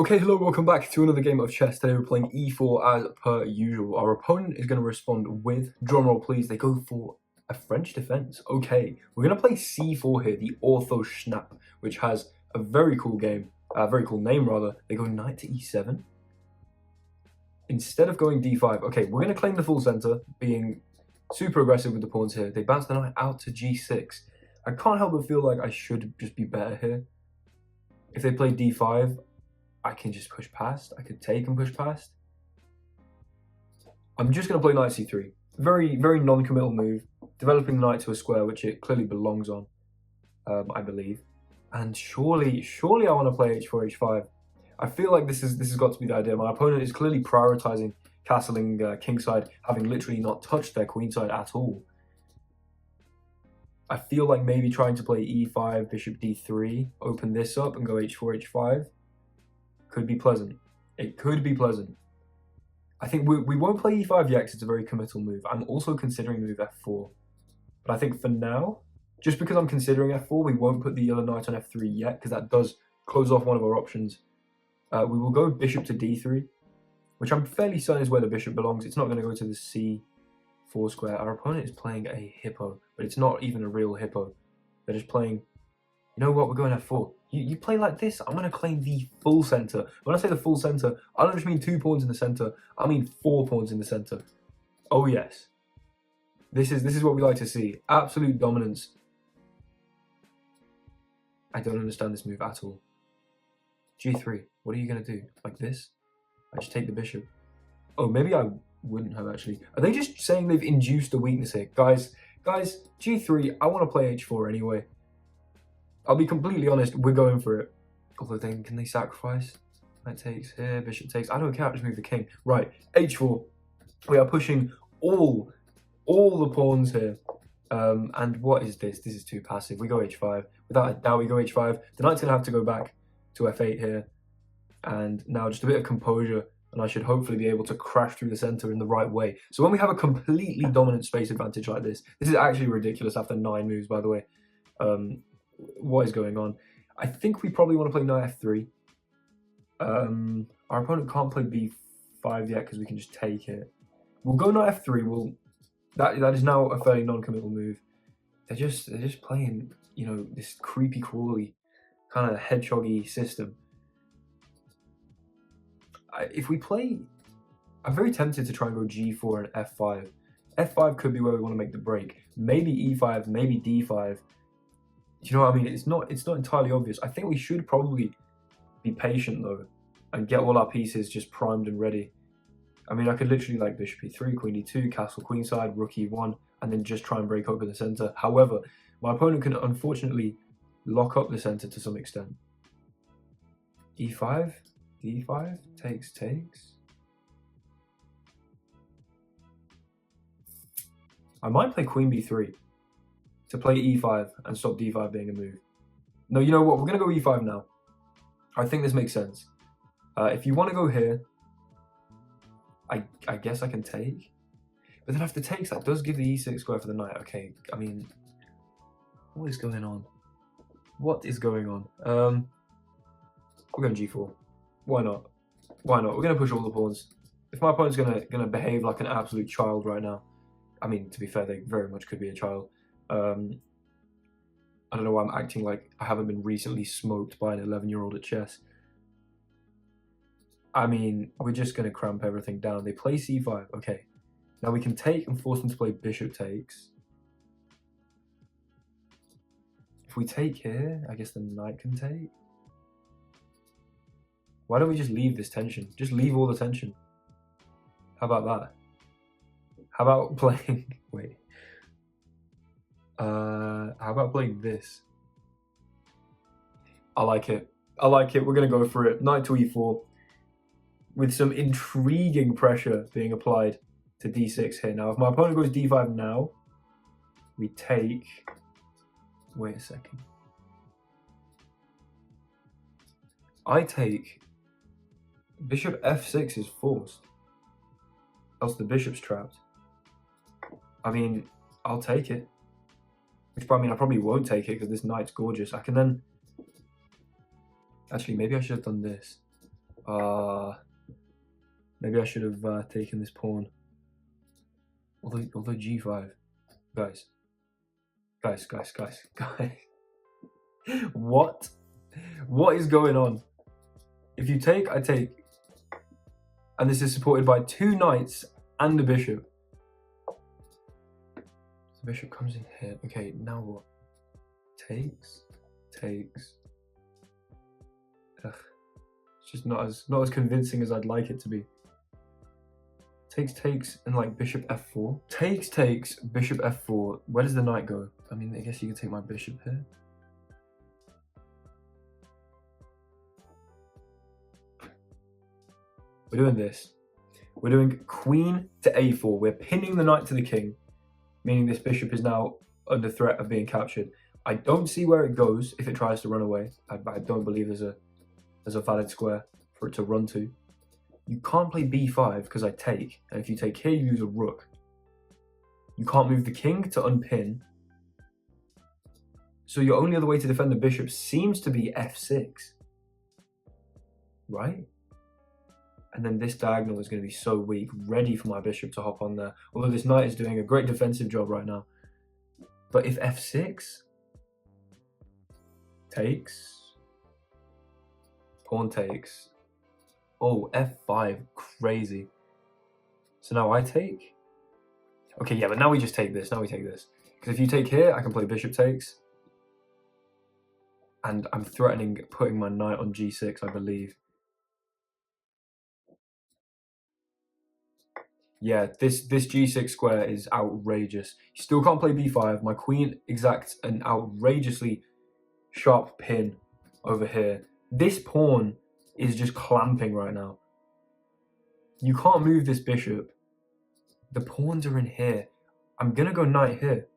Okay, hello, welcome back to another game of chess. Today we're playing e4 as per usual. Our opponent is going to respond with, drumroll please, they go for a French defense. Okay, we're going to play c4 here, the Ortho Schnapp, which has a very cool very cool name rather. They go knight to e7. Instead of going d5, okay, we're going to claim the full center, being super aggressive with the pawns here. They bounce the knight out to g6. I can't help but feel like I should just be better here. If they play d5, I can just push past. I could take and push past. I'm just going to play knight c3. Very, very non-committal move. Developing the knight to a square, which it clearly belongs on, I believe. And surely I want to play h4, h5. I feel like this has got to be the idea. My opponent is clearly prioritizing castling kingside, having literally not touched their queenside at all. I feel like maybe trying to play e5, bishop d3, open this up and go h4, h5. Could be pleasant. It could be pleasant. I think we won't play e5 yet because it's a very committal move. I'm also considering the move f4. But I think for now, just because I'm considering f4, we won't put the yellow knight on f3 yet because that does close off one of our options. We will go bishop to d3, which I'm fairly certain is where the bishop belongs. It's not going to go to the c4 square. Our opponent is playing a hippo, but it's not even a real hippo. They're just playing, you know what, we're going f4. You play like this, I'm going to claim the full center. When I say the full center, I don't just mean 2 pawns in the center, I mean 4 pawns in the center. Oh yes. This is what we like to see. Absolute dominance. I don't understand this move at all. g3, what are you going to do? Like this? I just take the bishop. Oh, maybe I wouldn't have actually. Are they just saying they've induced a weakness here? Guys, g3, I want to play h4 anyway. I'll be completely honest, we're going for it. Although then, can they sacrifice? Knight takes here, bishop takes. I don't care, I'll just move the king. Right, h4. We are pushing all the pawns here. And what is this? This is too passive. We go h5. Without a doubt, we go h5. The knight's going to have to go back to f8 here. And now just a bit of composure. And I should hopefully be able to crash through the center in the right way. So when we have a completely dominant space advantage like this is actually ridiculous after 9 moves, by the way. What is going on? I think we probably want to play knight f3. Our opponent can't play b5 yet because we can just take it. We'll go knight f3. That is now a fairly non-committal move. They're just playing, you know, this creepy crawly kind of hedgehoggy system. If we play, I'm very tempted to try and go g4 and f5. f5 could be where we want to make the break. Maybe e5, maybe d5. You know what I mean? It's not entirely obvious. I think we should probably be patient though and get all our pieces just primed and ready. I mean, I could literally like bishop e3, queen e2, castle queenside, rook e1, and then just try and break open the center. However, my opponent can unfortunately lock up the center to some extent. e5, d5, takes. I might play queen b3 to play e5 and stop d5 being a move. No, you know what? We're going to go e5 now. I think this makes sense. If you want to go here, I guess I can take. But then after takes, that does give the e6 square for the knight. Okay, I mean, what is going on? What is going on? We're going g4. Why not? Why not? We're going to push all the pawns. If my opponent's gonna behave like an absolute child right now, I mean, to be fair, they very much could be a child. I don't know why I'm acting like I haven't been recently smoked by an 11-year-old at chess. I mean, we're just going to cramp everything down. They play c5. Okay. Now we can take and force them to play bishop takes. If we take here, I guess the knight can take. Why don't we just leave this tension? Just leave all the tension. How about that? How about playing... Wait. How about playing this? I like it. I like it. We're going to go for it. Knight to e4. With some intriguing pressure being applied to d6 here. Now, if my opponent goes d5 now, we take... Wait a second. I take... Bishop f6 is forced. Else the bishop's trapped. I mean, I'll take it. Which, I mean, I probably won't take it because this knight's gorgeous. I can then... Actually, maybe I should have done this. Maybe I should have taken this pawn. Although g5. Guys. What? What is going on? If you take, I take. And this is supported by 2 knights and a bishop. The bishop comes in here. Okay, now what? Takes. Ugh. It's just not as convincing as I'd like it to be. Takes, and like bishop f4. Takes, bishop f4. Where does the knight go? I mean, I guess you could take my bishop here. We're doing this. We're doing queen to a4. We're pinning the knight to the king, meaning this bishop is now under threat of being captured. I don't see where it goes if it tries to run away. I don't believe there's a valid square for it to run to. You can't play b5 because I take, and if you take here, you lose a rook. You can't move the king to unpin. So your only other way to defend the bishop seems to be f6, right? And then this diagonal is going to be so weak, ready for my bishop to hop on there. Although this knight is doing a great defensive job right now. But if f6 takes, pawn takes. Oh, f5, crazy. So now I take. Okay, yeah, but now we just take this. Now we take this. Because if you take here, I can play bishop takes. And I'm threatening putting my knight on g6, I believe. Yeah, this g6 square is outrageous. You still can't play b5. My queen exacts an outrageously sharp pin over here. This pawn is just clamping right now. You can't move this bishop. The pawns are in here. I'm gonna go knight here.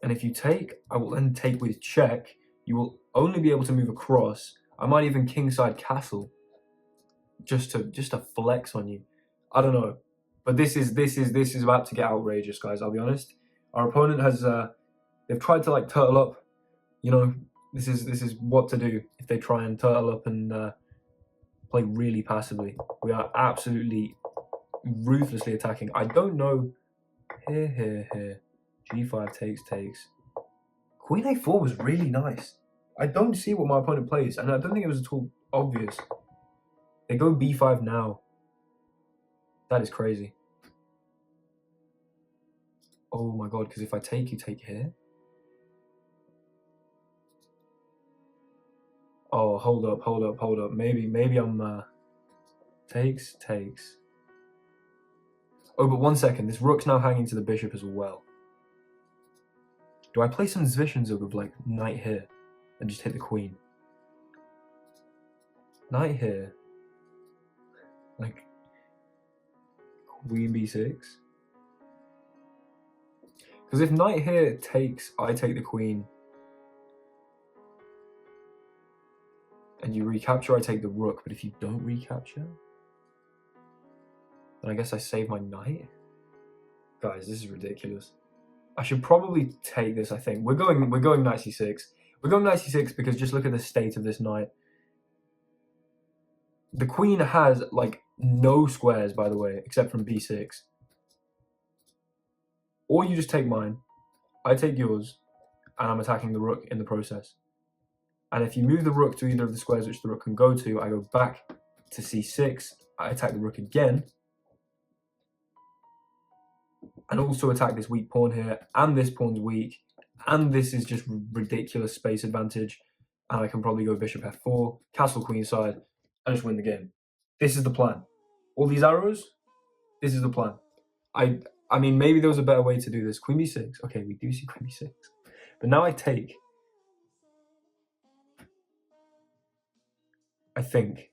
And if you take, I will then take with check. You will only be able to move across. I might even kingside castle. Just to flex on you. I don't know. But this is about to get outrageous, guys, I'll be honest. Our opponent has they've tried to like turtle up. You know, this is what to do if they try and turtle up and play really passively. We are absolutely ruthlessly attacking. I don't know. Here. G5 takes. Queen a4 was really nice. I don't see what my opponent plays, and I don't think it was at all obvious. They go b5 now. That is crazy. Oh my god, because if I take, you take here. Oh, hold up. Maybe I'm takes. Oh, but 1 second. This rook's now hanging to the bishop as well. Do I play some Zwischenzug of like knight here and just hit the queen? Knight here. Like queen b6. Because if knight here takes, I take the queen. And you recapture, I take the rook. But if you don't recapture, then I guess I save my knight. Guys, this is ridiculous. I should probably take this, I think. We're going knight c6. We're going knight c6 because just look at the state of this knight. The queen has like no squares, by the way, except from b6. Or you just take mine, I take yours, and I'm attacking the rook in the process. And if you move the rook to either of the squares which the rook can go to, I go back to c6, I attack the rook again, and also attack this weak pawn here, and this pawn's weak, and this is just ridiculous space advantage, and I can probably go bishop f4, castle queenside, and just win the game. This is the plan. All these arrows, this is the plan. I mean, maybe there was a better way to do this. Queen b6. Okay, we do see queen b6. But now I take. I think.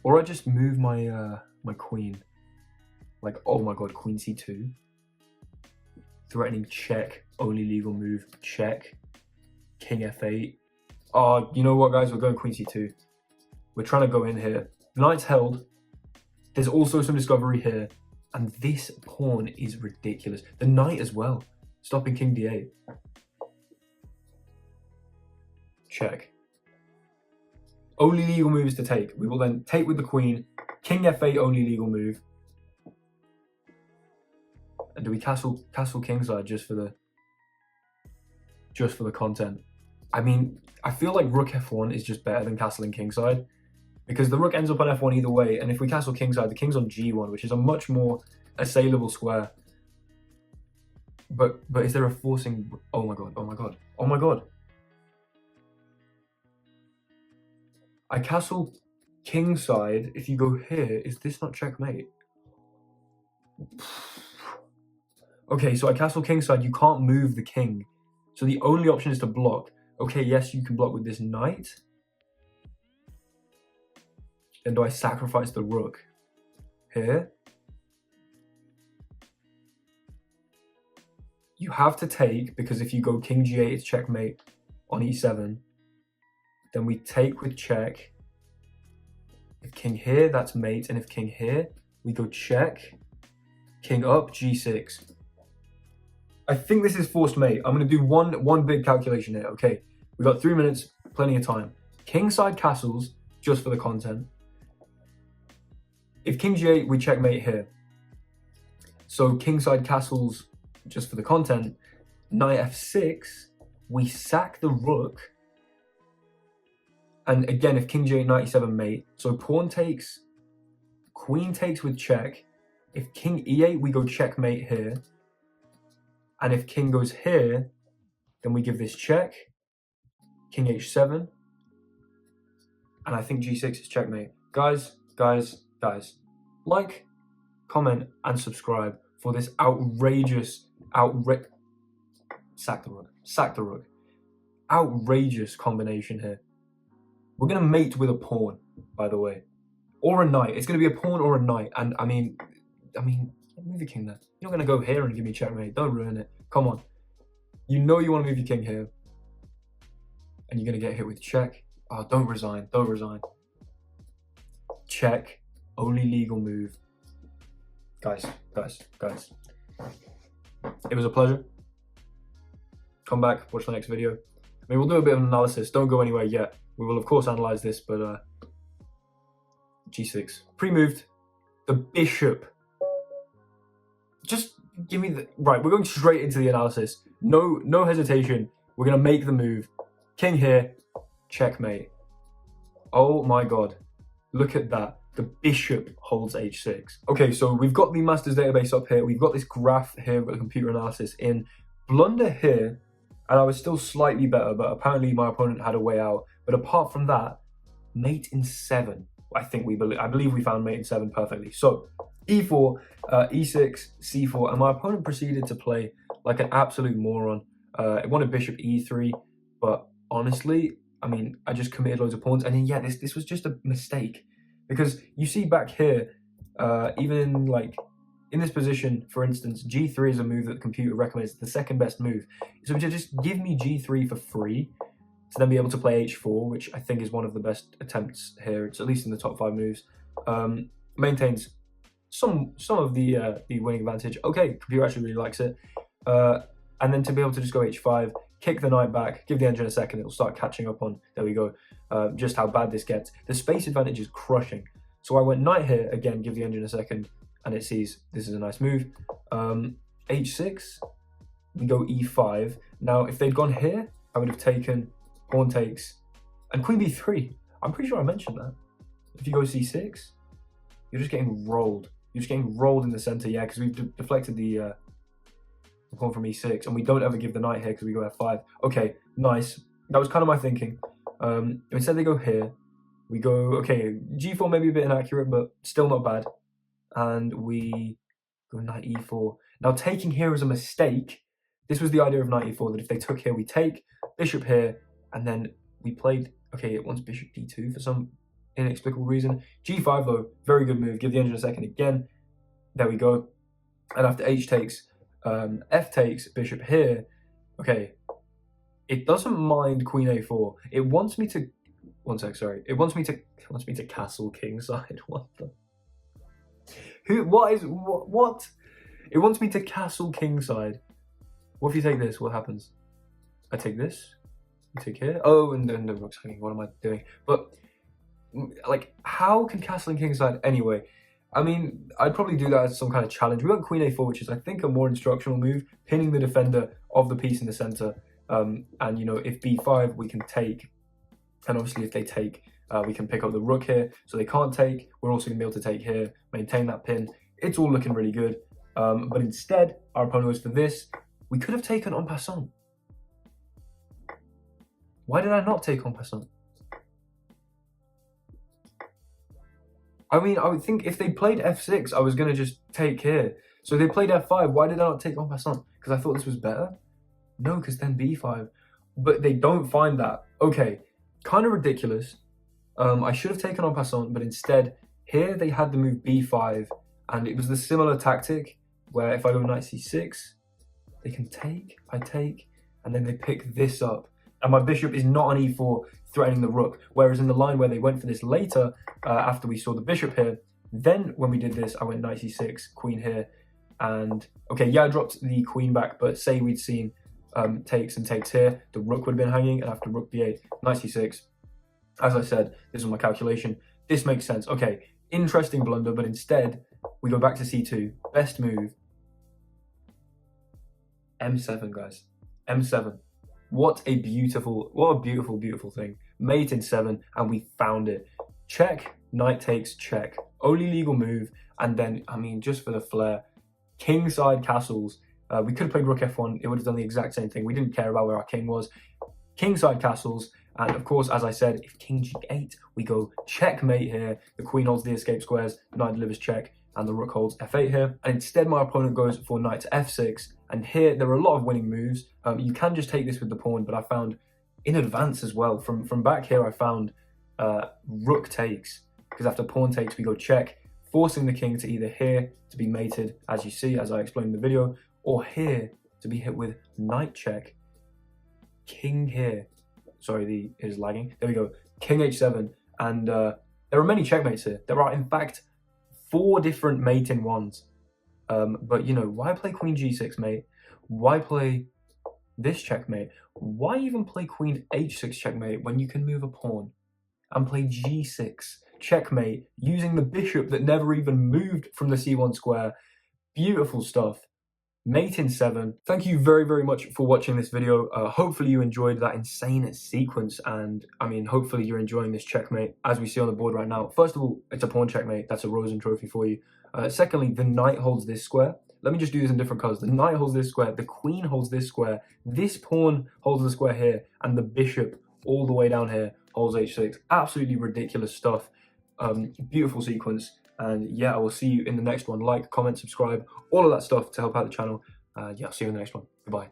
Or I just move my my queen. Like, oh my god, queen c2. Threatening check. Only legal move. Check. King f8. Oh, you know what, guys? We're going queen c2. We're trying to go in here. The knight's held. There's also some discovery here. And this pawn is ridiculous. The knight as well. Stopping king d8. check. Only legal move is to take. We will then take with the queen. King f8, only legal move. And do we castle kingside just for the content? I mean, I feel like rook f1 is just better than castling kingside, because the rook ends up on f1 either way, and if we castle kingside, the king's on g1, which is a much more assailable square. But is there a forcing? Oh my god! Oh my god! Oh my god! I castle kingside. If you go here, is this not checkmate? Okay, so I castle kingside. You can't move the king, so the only option is to block. Okay, yes, you can block with this knight. Then do I sacrifice the rook here? You have to take, because if you go king g8, it's checkmate on e7. Then we take with check. If king here, that's mate. And if king here, we go check. King up, g6. I think this is forced mate. I'm going to do one big calculation here. Okay, we got 3 minutes, plenty of time. Kingside castles, just for the content. If king g8, we checkmate here. So kingside castles, just for the content. Knight f6, we sack the rook. And again, if king g8, knight e7, mate. So pawn takes, queen takes with check. If king e8, we go checkmate here. And if king goes here, then we give this check. King h7. And I think g6 is checkmate. Guys. Like, comment, and subscribe for this sack the rook. Outrageous combination here. We're going to mate with a pawn, by the way. Or a knight. It's going to be a pawn or a knight. And I mean, move your king there. You're not going to go here and give me checkmate. Don't ruin it. Come on. You know you want to move your king here. And you're going to get hit with check. Oh, don't resign. Don't resign. Check. Only legal move. Guys. It was a pleasure. Come back, watch the next video. I mean, we'll do a bit of an analysis. Don't go anywhere yet. We will, of course, analyze this, but g6. Pre-moved. The bishop. Just give me the... Right, we're going straight into the analysis. No hesitation. We're going to make the move. King here. Checkmate. Oh my god. Look at that. The bishop holds h6. Okay, so we've got the master's database up here. We've got this graph here with the computer analysis in. Blunder here, and I was still slightly better, but apparently my opponent had a way out. But apart from that, mate in 7. I believe we found mate in 7 perfectly. So e4, e6, c4, and my opponent proceeded to play like an absolute moron. It wanted bishop e3, but honestly, I mean, I just committed loads of pawns, and then, yeah, this was just a mistake, because you see back here, even in this position, for instance, g3 is a move that the computer recommends the second best move. So just give me g3 for free to then be able to play h4, which I think is one of the best attempts here. It's at least in the top 5 moves. Maintains some of the winning advantage. Okay, computer actually really likes it. And then to be able to just go h5, kick the knight back, give the engine a second, it'll start catching up on, there we go, just how bad this gets. The space advantage is crushing. So I went knight here, again, give the engine a second, and it sees this is a nice move. h6, we go e5. Now, if they'd gone here, I would have taken pawn takes and queen b3. I'm pretty sure I mentioned that. If you go c6, you're just getting rolled. You're just getting rolled in the center, yeah, because we've deflected the pawn from e6, and we don't ever give the knight here because we go f5. Okay, nice. That was kind of my thinking. Instead they go here. We go, okay, g4 maybe a bit inaccurate, but still not bad. And we go knight e4. Now, taking here is a mistake. This was the idea of knight e4, that if they took here, we take, bishop here, and then we played, okay, it wants bishop d2 for some inexplicable reason. g5, though, very good move. Give the engine a second again. There we go. And after h takes, f takes, bishop here. Okay, it doesn't mind queen a4. It wants me to... One sec, sorry. It wants me to castle kingside. What the... What? It wants me to castle kingside. What if you take this? What happens? I take this. We take here. Oh, and then the rook's hanging. What am I doing? But like, how can castling kingside anyway? I mean, I'd probably do that as some kind of challenge. We got queen a4, which is, I think, a more instructional move, pinning the defender of the piece in the center. And, you know, if b5, we can take. And obviously, if they take, we can pick up the rook here. So they can't take. We're also going to be able to take here, maintain that pin. It's all looking really good. But instead, our opponent goes for this. We could have taken en passant. Why did I not take en passant? I mean, I would think if they played f6, I was going to just take here. So they played f5. Why did I not take en passant? Because I thought this was better? No, because then b5. But they don't find that. Okay, kind of ridiculous. I should have taken en passant, but instead, here they had the move b5. And it was the similar tactic where if I go knight c6, they can take, I take, and then they pick this up. And my bishop is not on e4, threatening the rook. Whereas in the line where they went for this later, after we saw the bishop here, then when we did this, I went knight c6, queen here. And, okay, yeah, I dropped the queen back, but say we'd seen takes and takes here, the rook would have been hanging, and after rook b8, knight c6. As I said, this was my calculation. This makes sense. Okay, interesting blunder, but instead, we go back to c2. Best move. m7, guys. m7. What a beautiful, beautiful thing. Mate in 7, and we found it. Check, knight takes, check. Only legal move, and then, I mean, just for the flair, kingside castles. We could have played rook f1, it would have done the exact same thing. We didn't care about where our king was. Kingside castles, and of course, as I said, if king g8, we go checkmate here. The queen holds the escape squares, knight delivers check, and the rook holds f8 here. And instead, my opponent goes for knight to f6, and here there are a lot of winning moves. You can just take this with the pawn, but I found in advance as well. From back here, I found rook takes, because after pawn takes, we go check, forcing the king to either here to be mated, as you see, as I explained in the video, or here to be hit with knight check, king here. Sorry, it is lagging. There we go, king h7, and there are many checkmates here. There are, in fact, 4 different mate in ones. But, you know, why play queen g6, mate? Why play this checkmate? Why even play queen h6 checkmate when you can move a pawn and play g6 checkmate using the bishop that never even moved from the c1 square? Beautiful stuff. Mate in 7. Thank you very, very much for watching this video. Hopefully you enjoyed that insane sequence, and I mean, hopefully you're enjoying this checkmate as we see on the board right now. First of all, it's a pawn checkmate. That's a Rosen trophy for you. Secondly, the knight holds this square. Let me just do this in different colors. The knight holds this square, the queen holds this square, this pawn holds the square here, and the bishop all the way down here holds h6. Absolutely ridiculous stuff. Beautiful sequence. And yeah, I will see you in the next one. Like, comment, subscribe, all of that stuff to help out the channel. Yeah, I'll see you in the next one. Goodbye.